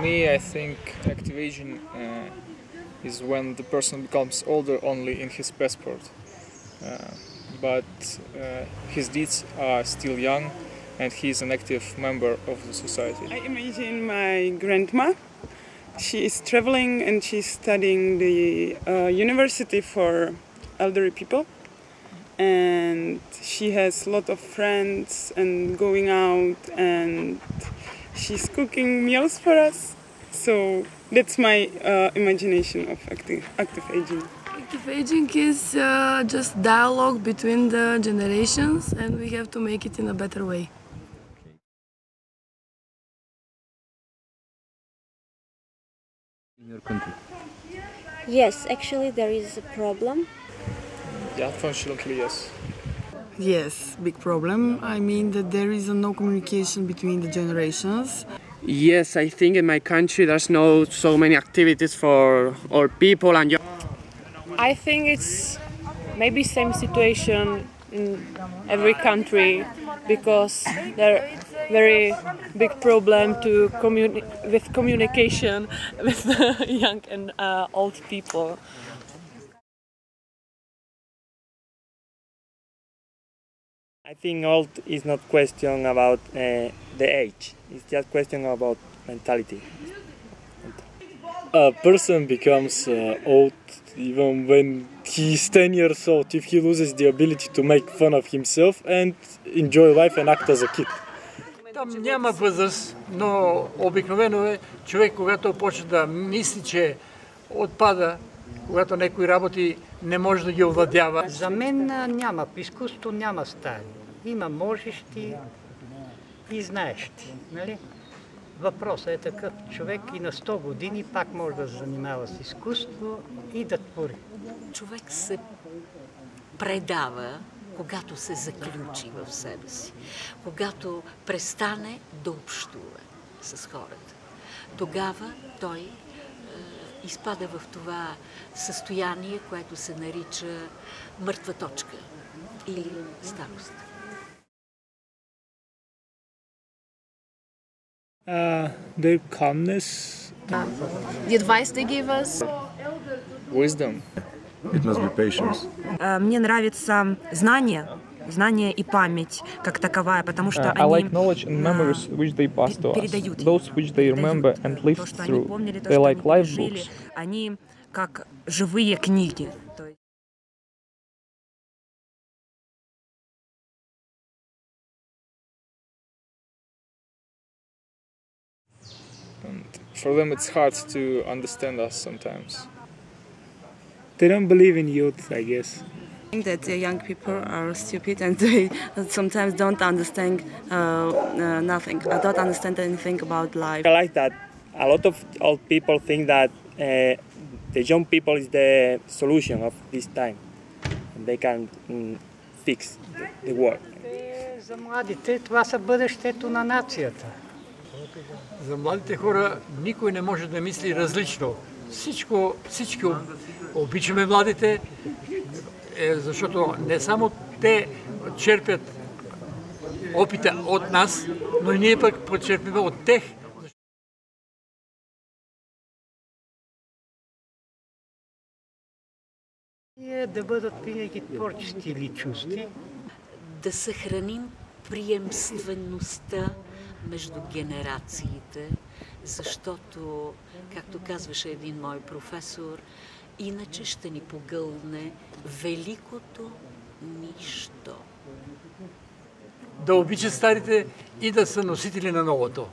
me, I think active aging is when the person becomes older only in his passport, but his deeds are still young and he is an active member of the society. I imagine my grandma. She is traveling and she's studying the university for elderly people. And she has a lot of friends and going out, and she's cooking meals for us. So that's my imagination of active aging. Active aging is just dialogue between the generations, and we have to make it in a better way. In your country? Yes, actually there is a problem. Yeah, unfortunately, yes. Yes, big problem. I mean that there is no communication between the generations. Yes, I think in my country there's no so many activities for all people and I think it's maybe same situation in every country because there very big problem to with communication with young and old people. I think old is not question about the age, it's just question about mentality. A person becomes old even when he's 10 years old if he loses the ability to make fun of himself and enjoy life and act as a kid. Там няма възраст, но обикновено е човек, когато почне да мисли, че отпада, когато някои работи не може да ги овладява. За мен няма. В изкуството няма стари. Има можещи и знаещи. Нали? Въпросът е такъв. Човек и на 100 години пак може да се занимава с изкуство и да твори. Човек се предава, когато се заключи в себе си, когато престане да общува с хората. Тогава той изпада в това състояние, което се нарича мъртва точка или старост. Their calmness. The advice they give us. Wisdom. It must be patience. Мне нравится знание и память как таковая, потому что I like knowledge and memories which they pass to us, those which they remember and live through. They like life books. Они как живые книги. And for them it's hard to understand us sometimes. They don't believe in youth, I guess. I think that the young people are stupid and they sometimes don't understand nothing. I don't understand anything about life. I like that a lot of old people think that the young people is the solution of this time. They can fix the world. За младите това са бъдещето на нацията. За младите хора никой не може да мисли различно. Всички обичаме младите, защото не само те черпят опита от нас, но и ние пък почерпим от тях. Да бъдат винаги творчески личности. Да съхраним приемствеността между генерациите, защото, както казваше един мой професор, иначе ще ни погълне великото нищо. Да обичат старите и да са носители на новото.